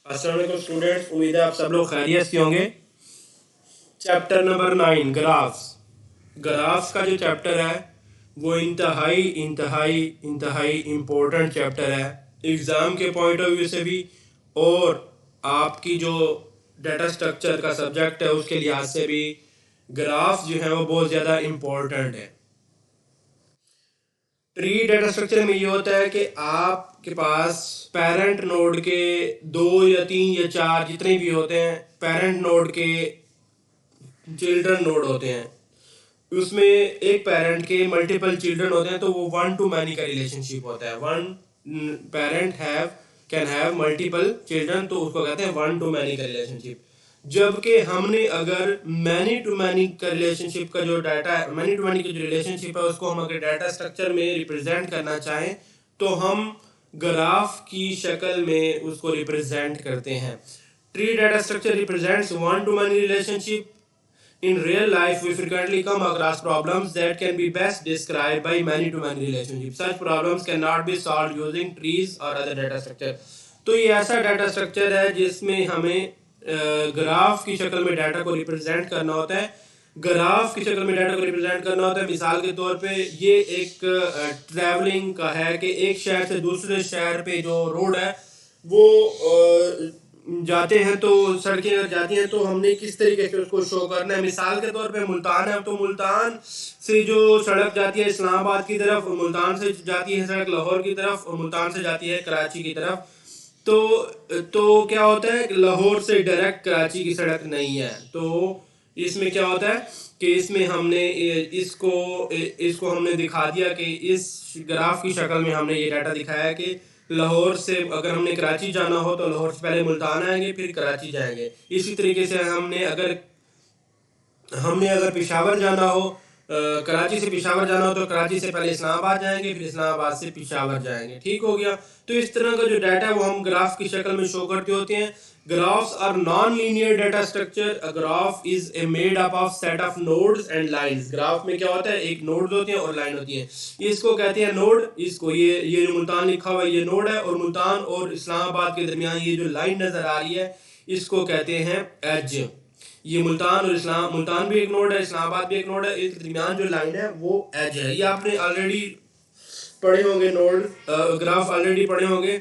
अस्सलाम वालेकुम स्टूडेंट्स, उम्मीद है आप सब लोग खैरियत से होंगे। Chapter number 9 graphs. ग्राफ्स का जो चैप्टर है वो इंतहाई इंतहाई इंतहाई इम्पोर्टेंट चैप्टर है एग्ज़ाम के पॉइंट ऑफ व्यू से भी, और आपकी जो डाटा स्ट्रक्चर का सब्जेक्ट है उसके लिहाज से भी ग्राफ्स जो है वो बहुत ज़्यादा इम्पोर्टेंट है। ट्री डाटा स्ट्रक्चर में ये होता है कि आपके पास पेरेंट नोड के 2 या 3 या 4 जितने भी होते हैं, पेरेंट नोड के चिल्ड्रन नोड होते हैं। उसमें एक पेरेंट के मल्टीपल चिल्ड्रन होते हैं, तो वो वन टू मैनी का रिलेशनशिप होता है। One parent have can have multiple children, तो उसको कहते हैं वन टू मैनी का रिलेशनशिप। जबकि हमने अगर मैनी टू मैनी का रिलेशनशिप का जो डाटा है, मैनी टू मैनी का जो रिलेशनशिप है उसको हम अगर डाटा स्ट्रक्चर में रिप्रेजेंट करना चाहें तो हम ग्राफ की शक्ल में उसको रिप्रेजेंट करते हैं। Tree data structure represents one two many relationship. In real life, we frequently come across problems that can be best described by many-to-many relationships. Such problems cannot be solved using trees or other data structure. तो ये ऐसा data structure है जिसमें हमें graph की शक्ल में data को रिप्रेजेंट करना होता है। ग्राफ की शक्ल में डाटा को रिप्रेजेंट करना होता है। मिसाल के तौर पे ये एक ट्रैवलिंग का है कि एक शहर से दूसरे शहर पे जो रोड है वो जाते हैं, तो सड़कें अगर जाती हैं तो हमने किस तरीके से उसको शो करना है। मिसाल के तौर पे मुल्तान है, तो मुल्तान से जो सड़क जाती है इस्लामाबाद की तरफ, मुल्तान से जाती है सड़क लाहौर की तरफ, और मुल्तान से जाती है कराची की तरफ। तो क्या होता है, लाहौर से डायरेक्ट कराची की सड़क नहीं है। तो इसमें क्या होता है कि इसमें हमने इसको इसको हमने दिखा दिया कि इस ग्राफ की शक्ल में हमने ये डाटा दिखाया है कि लाहौर से अगर हमने कराची जाना हो तो लाहौर से पहले मुल्तान आएंगे फिर कराची जाएंगे। इसी तरीके से हमने अगर पेशावर जाना हो, कराची से पेशावर जाना हो तो कराची से पहले इस्लामाबाद जाएंगे फिर इस्लामाबाद से पेशावर जाएंगे। ठीक हो गया। तो इस तरह का जो डाटा है वो हम ग्राफ की शक्ल में शो करते होते हैं। Graphs are non linear data structure. A graph is a made up of set of nodes and lines. Graph में क्या होता है, एक नोड्स होते हैं और लाइन होती है। इसको कहते हैं नोड। इसको ये जो मुल्तान लिखा हुआ है ये नोड है, और मुल्तान और इस्लामाबाद के दरमियान ये जो लाइन नजर आ रही है इसको कहते हैं एज। ये मुल्तान भी एक नोड है, इस्लामाबाद भी एक नोड है, इसके दरमियान जो लाइन है वो एज है। ये आपने ऑलरेडी पढ़े होंगे, नोड ग्राफ ऑलरेडी पढ़े होंगे।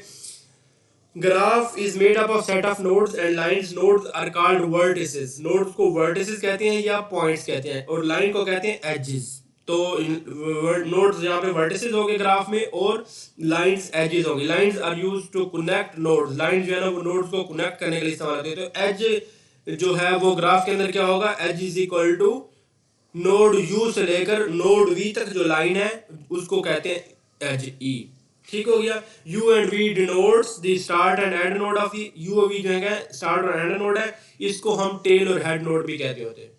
Graph is made up of set of nodes and lines. Nodes are called vertices. Nodes को वर्टिसेस कहते हैं या पॉइंट्स कहते हैं, और लाइन को कहते हैं एजेस। तो नोड्स यहाँ पे वर्टिसेस हो गए ग्राफ में, और लाइंस एजेस होंगे। Lines are used to connect nodes. Lines जो है ना वो नोड्स को कनेक्ट करने के लिए इस्तेमाल होती है। तो एज जो है वो ग्राफ के अंदर क्या होगा, edge is equal to node U से लेकर नोड वी तक जो लाइन है उसको कहते हैं एज ई। ठीक हो गया। U and V denotes the start and end node of U और वी जो है स्टार्ट और एंड नोड है। इसको हम टेल और हेड नोड भी कहते होते हैं।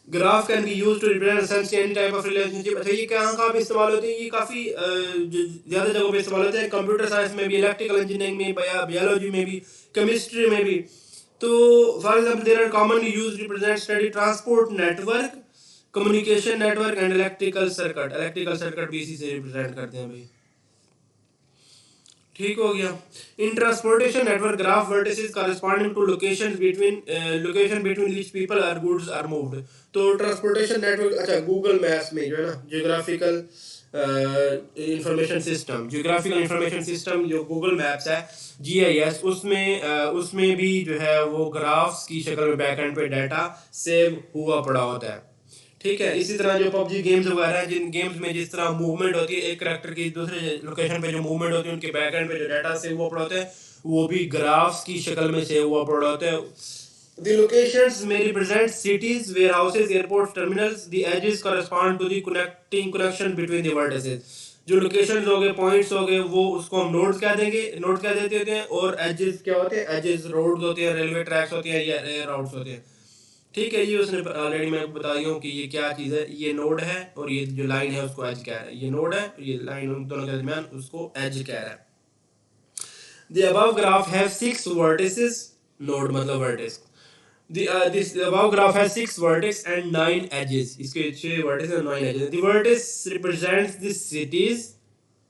Graph can be used to represent essentially any type of relationship. अच्छा, ये कहाँ पे इस्तेमाल होते हैं, ये काफ़ी ज़्यादा जगहों पे इस्तेमाल होते हैं। कंप्यूटर साइंस में भी, इलेक्ट्रिकल इंजीनियरिंग में, बायोलॉजी में भी, केमिस्ट्री में भी। तो for example there are commonly used represent study transport network, communication network and electrical circuit. Electrical circuit भी इसी से रिप्रेजेंट करते हैं भाई। ठीक हो गया। In transportation network graph vertices corresponding to location between which people are goods are moved. तो ट्रांसपोर्टेशन नेटवर्क, अच्छा गूगल मैप्स में जो है ना geographical information system, geographical information system जो गूगल मैप्स है, जीआईएस, उसमें भी जो है वो ग्राफ्स की शक्ल में बैकएंड पे डाटा सेव हुआ पड़ा होता है। ठीक है। इसी तरह जो पबजी गेम्स वगैरह हैं, जिन गेम्स में जिस तरह मूवमेंट होती है एक करैक्टर की दूसरे लोकेशन पे, जो मूवमेंट होती है उनके बैकएंड पे जो डाटा सेव हुआ पड़ा होता है वो भी ग्राफ्स की शक्ल में सेव हुआ पड़ा होता है। The locations may represent cities, warehouses, airports, terminals. The edges correspond to the connection between the vertices. जो लोकेशंस हो गए, पॉइंट्स हो गए, वो उसको हम नोड्स कह देंगे, नोड्स कह देते होते हैं। और एजेस क्या होते हैं, एजेस रोड्स होते हैं, रेलवे ट्रैक्स होते हैं या राउट्स होते हैं। ठीक है। ये उसने ऑलरेडी मैं बता दिया हूँ कि ये क्या चीज़ है। ये नोड है और ये जो लाइन है उसको एज कह रहा है। ये नोड है, ये लाइन उन दोनों के दरमियान उसको एज कह रहा है। The above graph has 6 vertices. Node मतलब vertices. This above graph has 6 vertices and 9 edges. इसके 6 vertices and 9 edges. The vertex represents the cities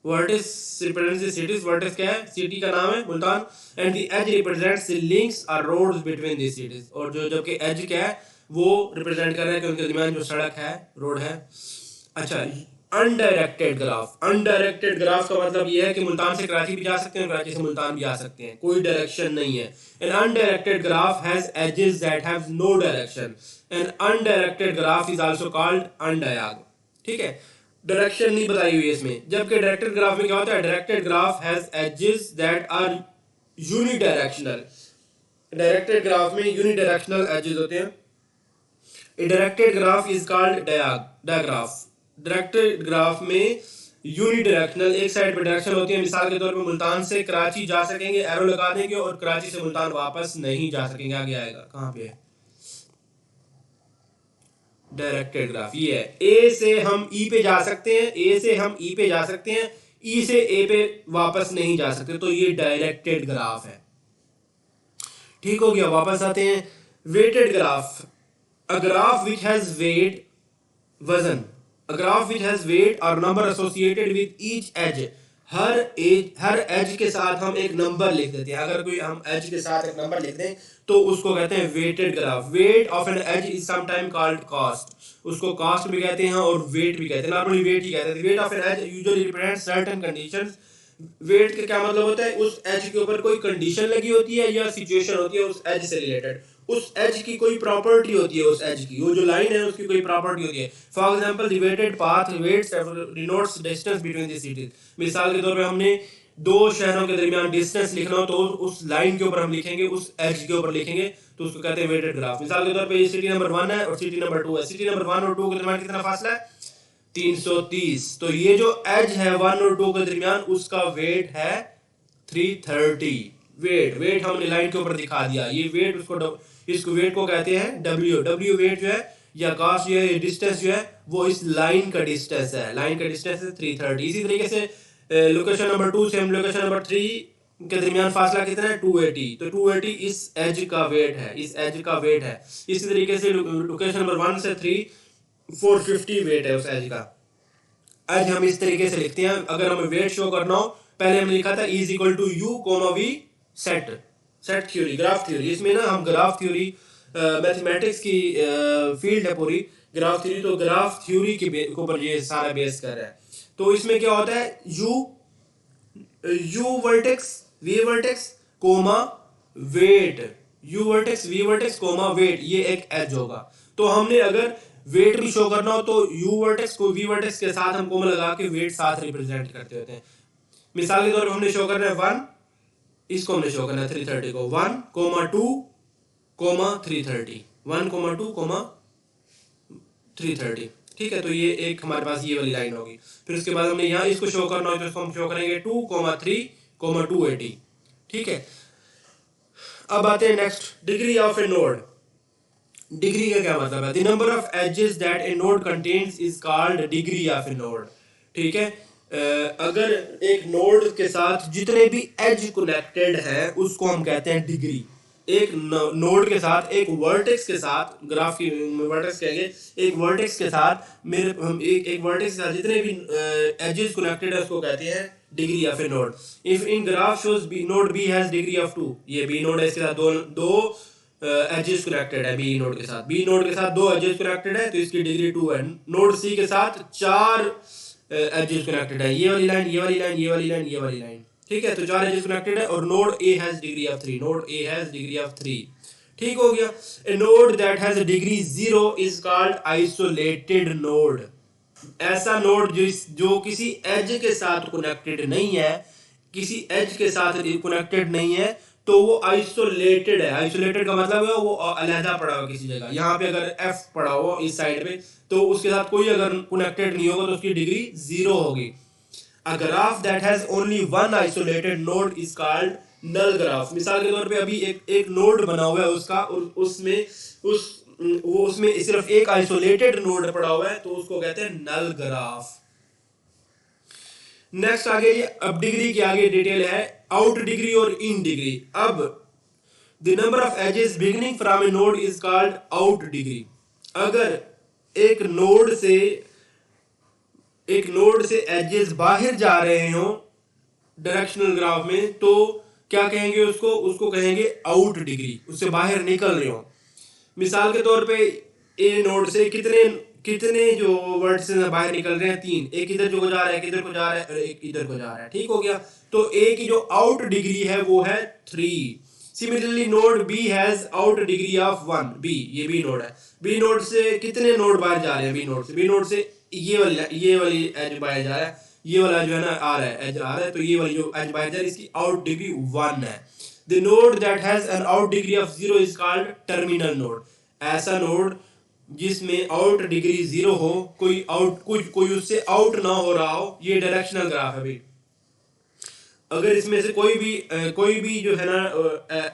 vertex represents the cities, vertex क्या है, सिटी का नाम है Multan, and the edge represents the links और roads between the cities, और जो जबकि एज क्या है वो रिप्रेजेंट कर रहा है कि उनके दरमियान जो सड़क है, रोड है। अच्छा, अनडायरेक्टेड ग्राफ, अनडायरेक्टेड ग्राफ का मतलब ये है कि मुल्तान से कराची भी जा सकते हैं, कराची से मुल्तान भी आ सकते हैं, कोई डायरेक्शन नहीं है। An undirected graph has edges that have no direction, an undirected graph is also called undig, ठीक है, डायरेक्शन नहीं बताई हुई है इसमें। जबकि डायरेक्टेड ग्राफ में क्या होता है, directed graph has edges that are unidirectional, directed graph में यूनिडायरेक्शनल एजेस होते हैं। A directed graph is called digraph, directed graph में यूनिडायरेक्शनल, एक साइड पे डायरेक्शन होती है, मिसाल के तौर पे मुल्तान से कराची जा सकेंगे एरो लगा देंगे, और कराची से मुल्तान वापस नहीं जा सकेंगे, आगे आएगा कहाँ पे है डायरेक्टेड ग्राफ, ये है ए से हम ई पे जा सकते हैं, ए से हम ई पे जा सकते हैं, ई से ए पे वापस नहीं जा सकते, तो ये डायरेक्टेड ग्राफ है। ठीक हो गया, वापस आते हैं। Weighted graph, a graph which has weight, वजन, a graph which has weight or number associated with each edge, हर एज के साथ हम एक नंबर लिख देते हैं, अगर कोई हम एज के साथ एक नंबर लिख दें तो उसको कहते हैं weighted graph. Weight of an edge is sometime called cost, उसको कॉस्ट भी कहते हैं और वेट भी कहते हैं, नॉर्मली वेट ही कहते हैं। Weight of an edge usually represents certain conditions. Weight का क्या मतलब होता है, उस एज के ऊपर कोई कंडीशन लगी होती है या सिचुएशन होती है उस एज से रिलेटेड, उस एज की कोई प्रॉपर्टी होती है, उस एज की वो जो लाइन है उसकी कोई प्रॉपर्टी होती है। For example the weighted path weights denotes distance between the cities, मिसाल के तौर पे हमने दो शहरों के दरमियान डिस्टेंस लिखना हो तो उस लाइन के ऊपर हम लिखेंगे, उस एज के ऊपर लिखेंगे, तो उसको कहते हैं वेटेड ग्राफ। मिसाल के तौर पे ये सिटी नंबर 1 है और सिटी नंबर 2 है, सिटी नंबर 1 और 2 के दरमियान कितना फासला है, 330, तो ये जो एज है 1 और 2 के दरमियान उसका वेट है 330। वेट हमने लाइन के ऊपर दिखा दिया, ये वेट इसको वेट को कहते हैं डब्ल्यू वेट जो है, या कॉस्ट जो है, डिस्टेंस जो है वो इस लाइन का डिस्टेंस है, लाइन का डिस्टेंस है 330। इसी तरीके से लोकेशन नंबर 2 से हम लोकेशन नंबर 3 के दरमियान फासला कितना है, 280, तो 280 इस एज का वेट है, इस एज का वेट है। इसी तरीके से लोकेशन नंबर 1 से 3 450 वेट है उस एज का। आज हम इस तरीके से लिखते हैं, अगर हमें वेट शो करना हो, पहले हमने लिखा था is equal to U comma V set theory, graph theory. इसमें ना हम ग्राफ थ्योरी मैथमेटिक्स की फील्ड है पूरी ग्राफ थ्योरी, तो ग्राफ थ्योरी के ऊपर ये सारा बेस कर रहा है। तो इसमें क्या होता है, U vertex V vertex comma weight, U vertex V vertex comma weight, ये एक एज होगा। तो हमने अगर वेट भी शो करना हो तो यू वर्टेक्स को वी वर्टेक्स के साथ हम कोमा लगा के वेट साथ रिप्रेजेंट करते होते हैं। मिसाल के तौर पर हमने शो करना है 1, इसको हमने शो करना है 330 को 1, 2, 330, 1, 2, 330, ठीक है। तो ये एक हमारे पास ये वाली लाइन होगी। फिर उसके बाद हमने यहाँ इसको शो करना हो तो इसको हम शो करेंगे 2, 3, 280, ठीक है। अब आते हैं next, degree of a node. Degree का क्या मतलब है, the number of edges that a node contains is called degree of a node, ठीक है। अगर एक नोड के साथ जितने भी एज कनेक्टेड है उसको हम कहते हैं डिग्री। एक नोड के साथ, एक वर्टेक्स के साथ, ग्राफ की वर्टेक्स कहेंगे, एक वर्टेक्स के साथ हम एक वर्टेक्स के साथ जितने भी एजेस कनेक्टेड है उसको कहते हैं degree of a node. If in graph shows B node B has degree of 2, ये बी नोड है, इसके साथ दो एजेस कनेक्टेड है, बी नोड के साथ, बी नोड के साथ 2 एजेस कनेक्टेड है तो इसकी डिग्री 2 है। नोड सी के साथ 4 एजेस कनेक्टेड है, ये वाली लाइन, ये वाली लाइन, ये वाली लाइन, ये वाली लाइन, ठीक है। तो 4 एजेस कनेक्टेड है और node A has degree of 3, node A has degree of 3, ठीक हो गया। A node that has degree 0 is called isolated node. ऐसा नोड जो किसी एज के साथ कनेक्टेड नहीं है, किसी एज के साथ कनेक्टेड नहीं है, तो वो आइसोलेटेड है। आइसोलेटेड का मतलब है वो अलहदा पड़ा हुआ किसी जगह। यहाँ पे अगर एफ पड़ा हो इस साइड पे तो उसके साथ कोई अगर कनेक्टेड नहीं होगा तो उसकी डिग्री 0 होगी। A graph that has only one isolated node is called null graph. मिसाल के तौर पे अभी एक नोड बना हुआ है उसका, उसमें सिर्फ एक आइसोलेटेड नोड पड़ा हुआ है तो उसको कहते हैं नल ग्राफ। नेक्स्ट आगे, अब डिग्री के आगे डिटेल है आउट डिग्री और इन डिग्री। अब the number of edges beginning from a node is called out degree. अगर एक नोड से एक नोड से एजेस बाहर जा रहे हो डायरेक्शनल ग्राफ में, तो क्या कहेंगे उसको? उसको कहेंगे आउट डिग्री, उससे बाहर निकल रहे हो। मिसाल के तौर पे ए नोड से कितने कितने जो वर्ड्स बाहर निकल रहे हैं? 3। एक इधर जो जा रहा है, एक इधर को जा रहा है और एक इधर को जा रहा है। ठीक हो गया। तो ए की जो आउट डिग्री है वो है 3। Similarly node B has out degree of 1। B, ये बी नोड है। बी नोड से कितने नोड बाहर जा रहे हैं? बी नोड से ये वाली एज बाहर जा रहा है, ये वाला जो है ना आ रहा है, एज आ रहा है, तो ये वाली जो एज बाहर जा रही है इसकी आउट डिग्री 1 है। The node that has an out degree of 0 is called terminal node. ऐसा नोड जिसमें आउट डिग्री 0 हो, कोई उससे आउट ना हो रहा हो, ये डायरेक्शनल ग्राफ है भाई। अगर इसमें से कोई भी जो है ना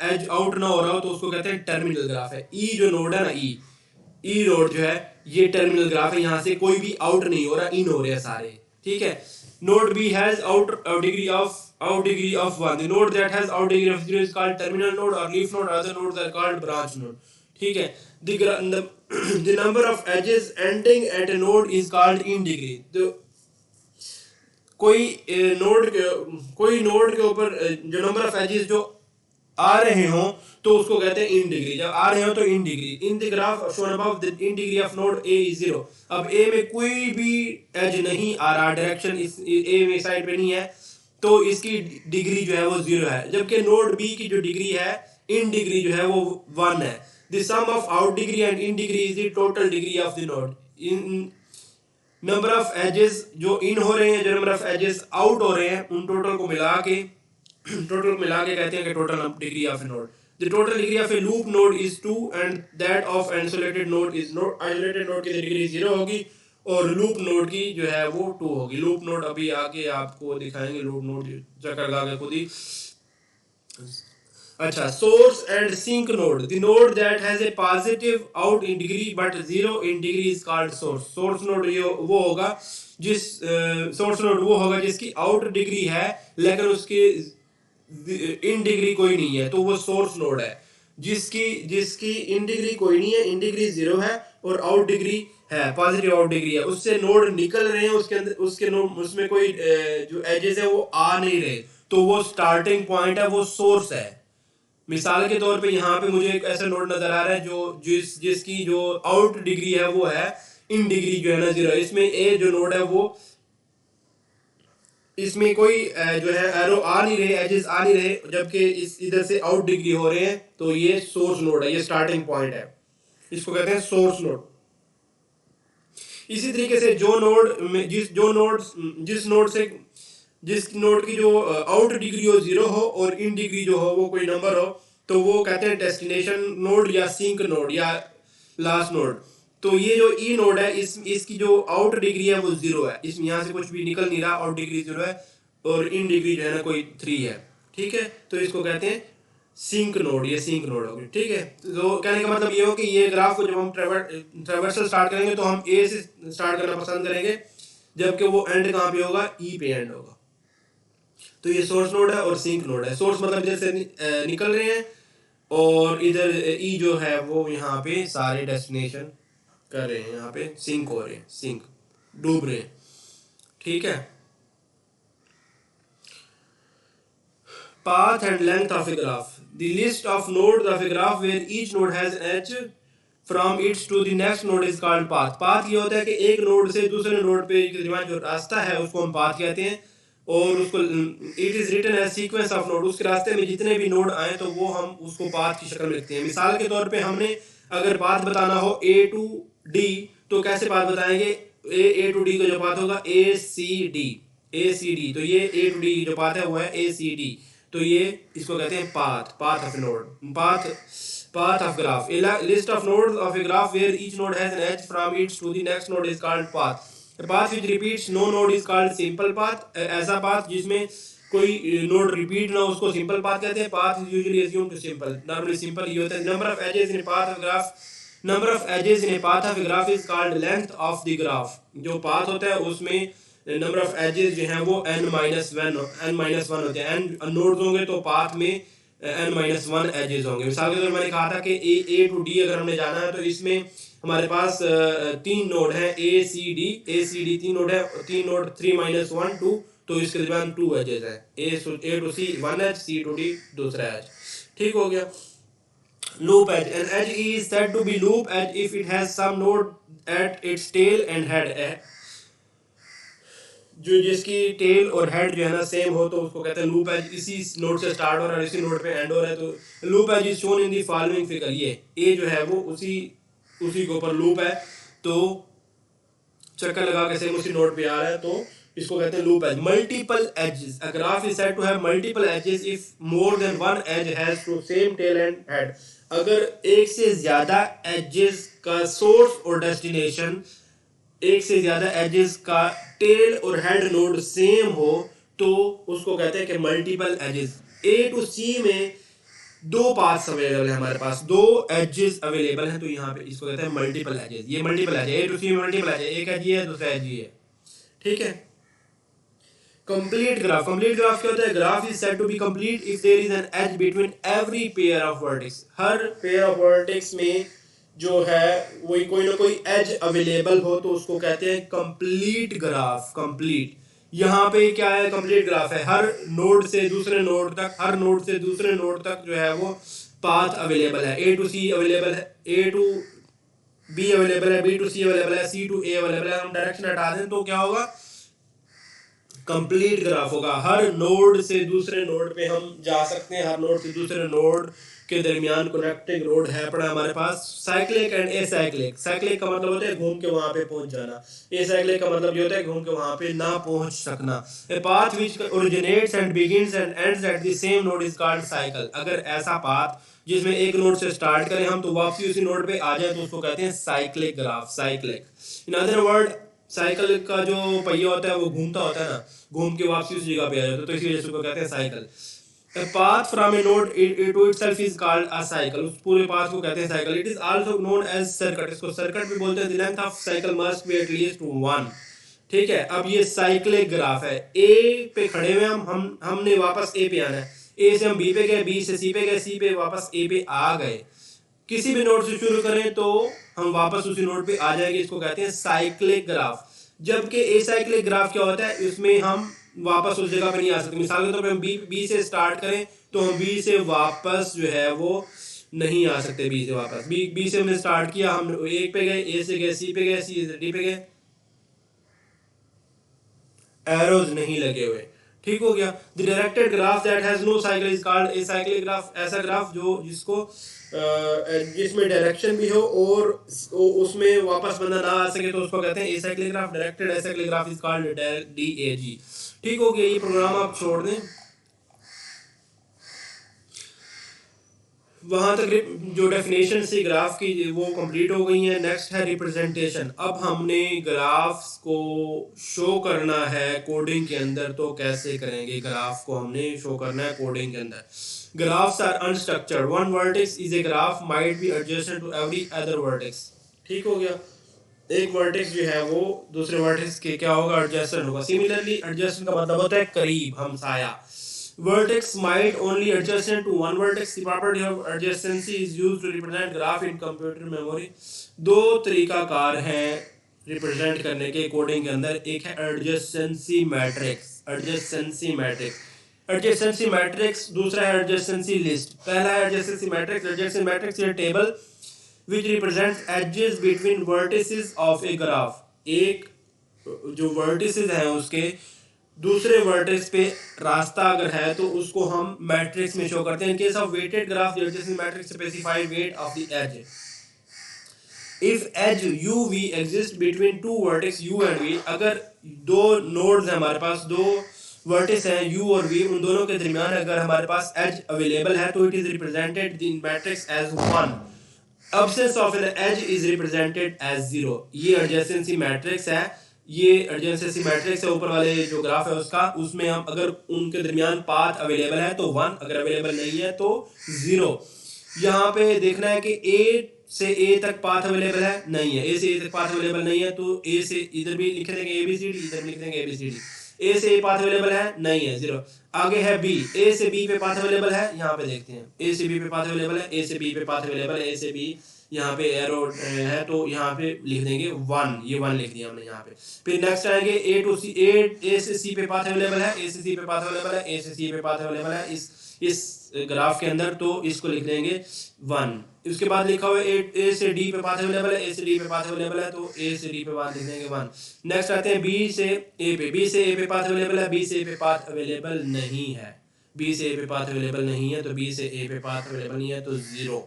एज आउट ना हो रहा हो तो उसको कहते हैं टर्मिनल ग्राफ है। ई जो नोड है ना, ई नोड जो है ये टर्मिनल ग्राफ है। यहाँ से कोई भी आउट नहीं हो रहा, इन हो रहे हैं सारे। ठीक है। Node B has out degree of 1। The node that has out degree of 0 is called terminal node और leaf node. Other nodes are called branch node. ठीक है। The number of edges ending at a node is called in degree. तो कोई node के ऊपर जो number of edges जो आ रहे हो तो उसको कहते हैं इन डिग्री। जब आ रहे हो तो in degree. In the graph shown above the in degree of node A is 0। अब ए में कोई भी एज नहीं आ रहा, डायरेक्शन इस ए में साइड पे नहीं है, तो इसकी डिग्री जो है वो 0 है। जबकि नोड बी की जो डिग्री है, इन डिग्री जो है वो 1 है। The sum of out degree and in degree is the total degree of the node. In number of edges जो इन हो रहे हैं, जो नंबर ऑफ एजेस आउट हो रहे हैं, उन टोटल को मिला के कहते हैं कि total degree of a node. The total degree of A loop node is 2 and that of isolated node is note. Isolated node की डिग्री 0 होगी और लूप नोड की जो है वो 2 होगी। लूप नोड अभी आगे आपको दिखाएंगे, लूप नोड चक्कर लगा के खुद ही। अच्छा, source and sink node. The node that has a positive out in degree but 0 in degree is called source. Source node वो होगा जिसकी आउट डिग्री है लेकिन उसकी इन डिग्री कोई नहीं है, तो वो सोर्स नोड है। जिसकी इन डिग्री कोई नहीं है, इन डिग्री 0 है और आउट डिग्री है, पॉजिटिव आउट डिग्री है, उससे नोड निकल रहे हैं, उसके अंदर उसमें कोई जो एजेस है वो आ नहीं रहे, तो वो स्टार्टिंग पॉइंट है, वो सोर्स है। मिसाल के तौर पे यहाँ पे मुझे एक ऐसा नोड नजर आ रहा है जिसकी जो आउट डिग्री है वो है इन डिग्री जो है ना 0। इसमें ए जो नोड है वो, इसमें कोई जो है एरो आ नहीं रहे, एजेस आ नहीं रहे, जबकि इस इधर से आउट डिग्री हो रहे हैं, तो ये सोर्स नोड है, ये स्टार्टिंग पॉइंट है, इसको कहते हैं सोर्स नोड। इसी तरीके से जिस नोड की जो आउट डिग्री हो 0 हो और इन डिग्री जो हो वो कोई नंबर हो, तो वो कहते हैं डेस्टिनेशन नोड या सिंक नोड या लास्ट नोड। तो ये जो ई नोड है, इसकी जो आउट डिग्री है वो 0 है, इसमें यहाँ से कुछ भी निकल नहीं रहा, आउट डिग्री 0 है और इन डिग्री जो है ना कोई 3 है। ठीक है। तो इसको कहते हैं सिंक नोड, ये सिंक नोड होगी। ठीक है। तो कहने का मतलब ये हो कि ये ग्राफ को जब हम ट्रेवर्सल स्टार्ट करेंगे तो हम ए से स्टार्ट करना पसंद करेंगे, जबकि वो एंड कहाँ पे होगा? ई पे एंड होगा। तो ये सोर्स नोड है और सिंक नोड है। सोर्स मतलब इधर से निकल रहे हैं और इधर ई जो है वो यहाँ पे सारे डेस्टिनेशन कर रहे हैं, यहाँ पे सिंक हो रहे हैं, सिंक डूब रहे हैं। ठीक है। path and length of a graph. The list of nodes of a graph where each node has an edge from its to the next node is called path. path ये होता है कि एक नोड से दूसरे नोड पे जो रास्ता है उसको हम path कहते हैं, और उसको it is written as sequence of node. उसके रास्ते में जितने भी नोड आए तो वो हम उसको पाथ की शक्ल में लिखते हैं। मिसाल के तौर पे हमने अगर पाथ बताना हो A to D, तो कैसे पाथ बताएंगे? A to D का जो पाथ होगा ACD। तो ये A to D जो पाथ है वो है ACD। तो ये इसको कहते हैं path of node, path of graph. A list of nodes of a graph where each node has an edge from its to the next node is called path. A path which repeats no node is called simple path. ऐसा path जिसमें कोई node repeat ना हो उसको simple path कहते हैं। Path is usually assumed to simple. Normally simple ये होता है। Number of edges in a path of graph is called length of the graph. जो पाथ होता है उसमें नंबर ऑफ एजेस जो हैं वो n-1 होते हैं। n नोड्स होंगे तो पाथ में n-1 एजेस होंगे। मिसाल के तौर पर मैंने कहा था कि ए टू डी अगर हमने जाना है तो इसमें हमारे पास 3 नोड हैं, ए सी डी 3 नोड है, 3 नोड 3-1 2, तो इसके दरमियान 2 एजेस हैं, A to C 1 edge, C to D दूसरा एज। ठीक हो गया। Loop edge. An edge is said to be loop edge if it has some node at its tail and head. जो जिसकी टेल और हेड जो है ना सेम हो तो उसको कहते हैं लूप एज। इसी नोड से स्टार्ट हो रहा है, इसी नोड पे एंड हो रहा है, तो loop edge is shown in the following figure. ये जो है वो उसी के ऊपर लूप है, तो चक्कर लगा के सेम उसी नोड पे आ रहा है, तो इसको कहते हैं loop edge. Multiple edges, a graph is said to have multiple edges if more than one edge has two same tail and head. अगर एक से ज्यादा एजेस का सोर्स और डेस्टिनेशन, एक से ज्यादा एजेस का टेल और हेड नोड सेम हो तो उसको कहते हैं कि मल्टीपल एजेस। ए टू सी में 2 पाथ्स अवेलेबल है, हमारे पास 2 एजेस अवेलेबल हैं, तो यहाँ पे इसको कहते हैं मल्टीपल एजेस। ये मल्टीपल एज है, ए टू सी में मल्टीपल एज है, एक एज ये है, दूसरा एज ये है। ठीक है। कंप्लीट ग्राफ, कंप्लीट ग्राफ क्या होता है? Graph is said to be complete if there is an edge between every pair of vertex. हर पेयर ऑफ वर्टेक्स में जो है वही कोई ना कोई एज अवेलेबल हो तो उसको कहते हैं कंप्लीट ग्राफ। कंप्लीट यहाँ पे क्या है? कंप्लीट ग्राफ है, हर नोड से दूसरे नोड तक, हर नोड से दूसरे नोड तक जो है वो पाथ अवेलेबल है। ए टू सी अवेलेबल है, ए टू बी अवेलेबल है, बी टू सी अवेलेबल है, सी टू ए अवेलेबल है। हम डायरेक्शन हटा दें तो क्या होगा? कंप्लीट ग्राफ होगा। हर नोड से दूसरे नोड पे हम जा सकते हैं, हर नोड से दूसरे नोड के दरमियान कनेक्टिंग रोड है पड़ा हमारे पास। Cyclic and acyclic. साइक्लिक का मतलब होता है घूम के वहां पे पहुंच जाना, एसाइक्लिक का मतलब ये होता है घूम के वहां पे ना पहुंच सकना। A path which originates and begins and ends at the same node is called cycle. अगर ऐसा पाथ जिसमें एक नोड से स्टार्ट करें हम तो वापसी उसी नोड पे आ जाए तो उसको कहते हैं cyclic graph, cyclic. In other word, cycle का जो पहिया होता है वो घूमता होता है ना, घूम के वापसी उस जगह पे आ जाता है, तो इसी वजह से उसको कहते हैं cycle. A path from a node to itself is called a cycle। उस पूरे पाथ को कहते हैं cycle. It is also known as circuit। इसको सर्किट भी बोलते हैं। The length of cycle must be at least 1। ठीक है। अब ये साइक्लिक ग्राफ है। ए पे खड़े हुए हमने वापस ए पे आना है। ए से हम बी पे गए, बी से सी पे गए, सी पे वापस ए पे आ गए। किसी भी नोड से शुरू करें तो हम वापस उसी नोड पे आ जाएंगे, इसको कहते हैं साइक्लिक ग्राफ। जबकि एसाइक्लिक ग्राफ क्या होता है? इसमें हम वापस उस जगह पे नहीं आ सकते। मिसाल के तौर पे हम बी से स्टार्ट करें तो हम बी से वापस जो है वो नहीं आ सकते। बी से वापस बी से हमने स्टार्ट किया, हम एक पे गए, ए से गए, सी पे गए, सी से डी पे गए, एरोज नहीं लगे हुए। ठीक हो गया। The directed graph that has no cycle is called acyclic graph. ऐसा ग्राफ जो जिसमें डायरेक्शन भी हो और उसमें वापस बंदा ना आ सके तो उसको कहते हैं acyclic graph. Directed acyclic graph is called DAG। ठीक हो गया। ये प्रोग्राम आप छोड़ दें, वहां तक जो डेफिनेशन से ग्राफ की वो कंप्लीट हो गई है। नेक्स्ट है रिप्रेजेंटेशन। अब हमने ग्राफ्स को शो करना है कोडिंग के अंदर, तो कैसे करेंगे? ग्राफ को हमने शो करना है कोडिंग के अंदर। Graphs are unstructured. One vertex is a graph might be adjacent to every other vertex. ठीक हो गया। एक वर्टेक्स जो है वो दूसरे वर्टेक्स के क्या होगा? एडजेसेंट होगा। सिमिलरली एडजेसेंट का मतलब होता है करीब, हमसाया। Vertex might only adjacent to one vertex. The property of adjacency is used to represent graph in computer memory। दो तरीकाकार हैं रिप्रेजेंट करने के कोडिंग के अंदर। एक है adjacency matrix, adjacency matrix, adjacency matrix. दूसरा है एडजेसेंसी लिस्ट। पहला है adjacency matrix. Adjacency matrix is a table which represents edges between vertices of a graph। एक जो vertices हैं उसके दूसरे वर्टेक्स पे रास्ता अगर है तो उसको हम मैट्रिक्स में शो करते हैं। In case of weighted graph the adjacent matrix specify weight of the edge. If edge U V exist between two vertex U and V. अगर दो नोड्स हैं हमारे पास, दो वर्टेक्स हैं यू और वी, उन दोनों के दरमियान अगर हमारे पास एज अवेलेबल है तो it is represented in matrix as 1। Absence of an edge is represented as 0। ये एडजेसेंसी मैट्रिक्स है। ये एडजेसेंसी मैट्रिक्स है ऊपर वाले जो ग्राफ है उसका। उसमें हम अगर उनके दरमियान पाथ अवेलेबल है तो 1, अगर अवेलेबल नहीं है तो 0। यहाँ पे देखना है कि ए से ए तक पाथ अवेलेबल है, नहीं है। ए से ए तक पाथ अवेलेबल नहीं है तो ए से इधर भी लिख देंगे ABCD, इधर लिख देंगे ABCD। ए से ए पाथ अवेलेबल है, नहीं है, 0। आगे है बी, ए से बी पे पाथ अवेलेबल है, यहाँ पे देखते हैं ए से बी पे पाथ अवेलेबल है, ए से बी पे पाथ अवेलेबल है, ए से बी यहाँ पे एरो है तो यहाँ पे लिख देंगे 1, ये 1 लिख दिया हमने यहाँ पे। फिर नेक्स्ट आएंगे ए टू सी, ए से सी पे पाथ अवेलेबल है, ए से सी पे पाथ अवेलेबल है, ए से सी पे पाथ अवेलेबल है इस ग्राफ के अंदर, तो इसको लिख देंगे 1। उसके बाद लिखा हुआ है ए से डी पे पाथ अवेलेबल है, ए से डी पे पाथ अवेलेबल है तो ए से डी पे पाथ लिख देंगे 1। नेक्स्ट आते हैं बी से ए पे, बी से ए पे पाथ अवेलेबल है, बी से ए पे पाथ अवेलेबल नहीं है, बी से ए पे पाथ अवेलेबल नहीं है तो बी से ए पे पाथ अवेलेबल नहीं है तो 0।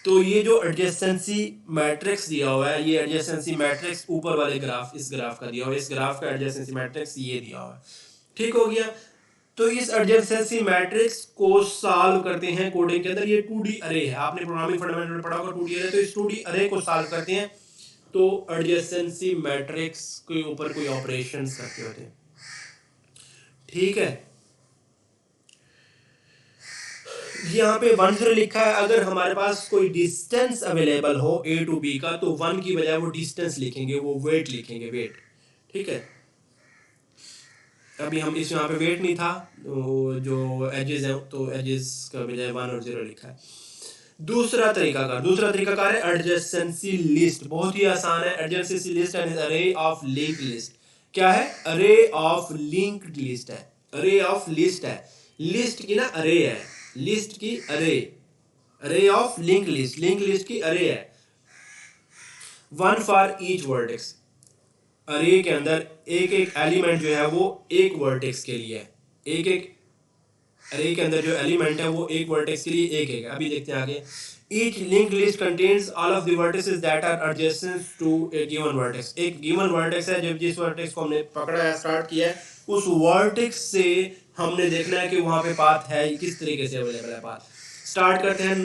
तो ये जो एडजेसेंसी मैट्रिक्स दिया हुआ है, ये एडजेसेंसी मैट्रिक्स ऊपर वाले ग्राफ, इस ग्राफ का दिया हुआ है, इस ग्राफ का एडजेसेंसी मैट्रिक्स ये दिया हुआ है, ठीक हो गया। तो इस एडजेसेंसी मैट्रिक्स को सॉल्व करते हैं कोडिंग के अंदर। ये 2D अरे है, आपने प्रोग्रामिंग फंडामेंटल में पढ़ा होगा 2D अरे, तो इस 2D अरे को सॉल्व करते हैं तो एडजेसेंसी मैट्रिक्स के ऊपर कोई ऑपरेशंस करते होते हैं, ठीक है। यहाँ पे 1 0 लिखा है, अगर हमारे पास कोई डिस्टेंस अवेलेबल हो ए टू बी का तो 1 की बजाय वो डिस्टेंस लिखेंगे, वो वेट लिखेंगे, वेट, ठीक है। अभी हम इस यहाँ पे वेट नहीं था, तो जो एजेस हैं तो एजेस का बजाय 1 और 0 लिखा है। दूसरा तरीकाकार है एडजेसेंसी लिस्ट, बहुत ही आसान है। एडजेसेंसी लिस्ट एंड अरे ऑफ लिंक लिस्ट, क्या है, अरे ऑफ लिंक्ड लिस्ट है, अरे ऑफ लिस्ट है, लिस्ट की ना अरे है, लिस्ट की अरे, अरे of link list, link list की अरे है। 1 फॉर ईच वर्टेक्स, अरे के अंदर एक एक एलिमेंट जो है वो एक वर्टेक्स के लिए है, एक एक अरे के अंदर जो एलिमेंट है वो एक वर्टेक्स के लिए एक है। अभी देखते हैं आगे। Each linked list contains all of the vertices that are adjacent to a given vertex. एक given vertex है, जब जिस vertex को हमने पकड़ा है, स्टार्ट किया है, उस vertex से हमने देखना है कि वहाँ पे पाथ है, किस तरीके से अवेलेबल है पाथ। स्टार्ट करते हैं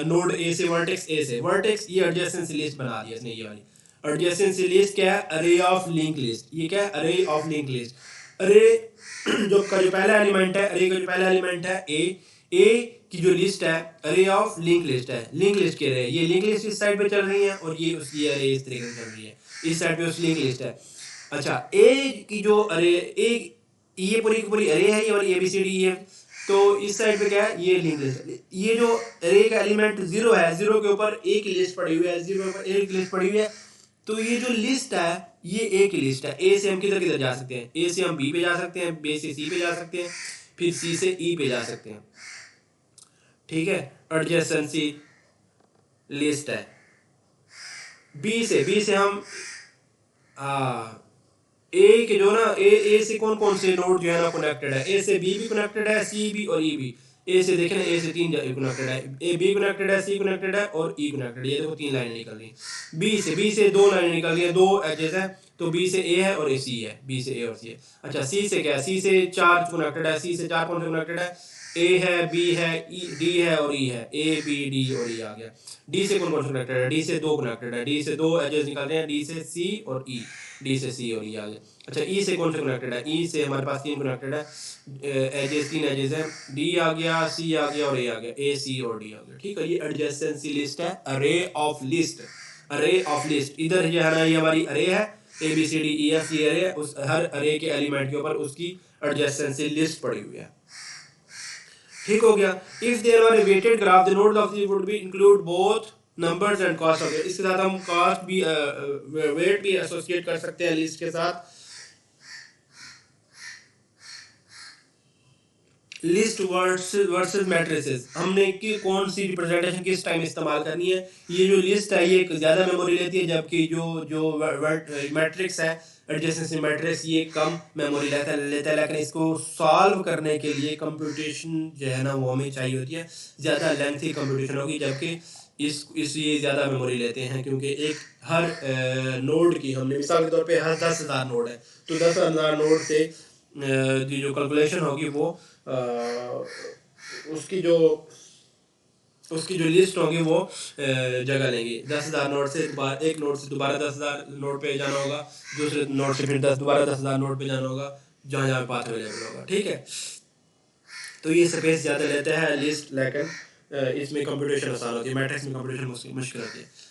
नोड ए से, वर्टेक्स ए से, वर्टेक्स ये एडजेसेंसी लिस्ट बना दी इसने, ये वाली एडजेसेंसी लिस्ट क्या है, अरे ऑफ लिंक लिस्ट, ये क्या है, अरे ऑफ लिंक लिस्ट। अरे जो पहला एलिमेंट है, अरे का जो पहला एलिमेंट है ए की जो लिस्ट है अरे ऑफ लिंक लिस्ट है, लिंक लिस्ट के अरे, ये लिंक लिस्ट इस साइड पे चल रही है और ये उसकी अरे इस तरीके से चल रही है, इस साइड पे उस लिंक लिस्ट है। अच्छा, ए की जो अरे, ए ये पूरी की पूरी अरे है, ये वाली ABCD है, तो इस साइड पे क्या है, ये लिंक लिस्ट है। ये जो अरे का एलिमेंट 0 है, 0 के ऊपर ए की लिस्ट पड़ी हुई है, 0 के ऊपर ए की लिस्ट पड़ी हुई है, तो ये जो लिस्ट है ये ए की लिस्ट है। ए से हम किधर किधर जा सकते हैं, ए से हम बी पे जा सकते हैं, बी से सी पे जा सकते हैं, फिर सी से ई पे जा सकते हैं, ठीक है। एडजेसेंसी लिस्ट है। बी से हम ए के जो ना ए से कौन कौन से नोड जो है ना कनेक्टेड है, ए से बी भी कनेक्टेड है, सी भी और ई भी। ए से देखें ना, ए से 3 कनेक्टेड है, ए बी कनेक्टेड है, सी कनेक्टेड है और ई कनेक्टेड है। ये देखो 3 लाइनें निकल रही हैं। बी से 2 लाइनें निकल रही हैं, 2 एजेस है, तो बी से ए है और ए सी है, बी से ए और सी है। अच्छा, सी से क्या है, सी से 4 कनेक्टेड है, सी से 4 कौन से कनेक्टेड है, ए है, बी है, डी है और ई है, ए बी डी और ई आ गया। डी से कौन कौन से कनेक्टेड है, डी से 2 कनेक्टेड है, डी से 2 एजेस निकल रहे हैं, डी से सी और ई, डी से सी और ई आ गया। अच्छा, ई से कौन से कनेक्टेड है, ई से हमारे पास 3 कनेक्टेड है, एजेस 3 एजेस है, डी आ गया, सी आ गया और ए आ गया, ए सी और डी आ गया, ठीक है। ये एडजेसेंसी लिस्ट है, array of list, array of list. इधर जो है ना ये हमारी अरे है, A B C D E F, ये अरे, उस हर अरे के एलिमेंट के ऊपर उसकी एडजेसेंसी लिस्ट पड़ी हुई है, ठीक हो गया। If there were a weighted graph the nodes of the would be include both numbers and cost of, इसके साथ हम कॉस्ट भी वेट भी एसोसिएट कर सकते हैं लिस्ट के साथ। लिस्ट वर्सेस मैट्रिसेस, हमने कि कौन सी रिप्रेजेंटेशन किस टाइम इस्तेमाल करनी है। ये जो लिस्ट है ये ज़्यादा मेमोरी लेती है, जबकि जो मैट्रिक्स है एडजेसेंसी मैट्रिक्स ये कम मेमोरी लेता है, लेकिन इसको सॉल्व करने के लिए कंप्यूटेशन जो है ना वो हमें चाहिए होती है, ज़्यादा लेंथी कंप्यूटेशन होगी, जबकि इस ये ज़्यादा मेमोरी लेते हैं, क्योंकि एक हर नोड की, हमने मिसाल के तौर पे हर 10,000 नोड है, तो 10,000 नोड से की जो कैलकुलेशन होगी वो उसकी जो लिस्ट होगी वो जगह लेंगी। 10,000 नोड से एक नोड से दोबारा 10,000 नोड पे जाना होगा, दूसरे नोड से फिर दोबारा 10,000 नोड पे जाना होगा, जहाँ जहाँ पाथ अवेलेबल होगा, ठीक है। तो ये स्पेस ज़्यादा लेते हैं लिस्ट, लेकिन इसमें कंप्यूटेशन आसान होती है, मैट्रिक्स में कंप्यूटेशन मुश्किल होती है।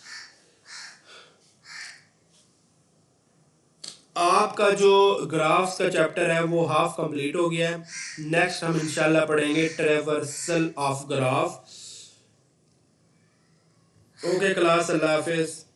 आपका जो ग्राफ्स का चैप्टर है वो हाफ कंप्लीट हो गया है। नेक्स्ट हम इंशाल्लाह पढ़ेंगे traversal of graph. Okay class, अल्लाह हाफिज़।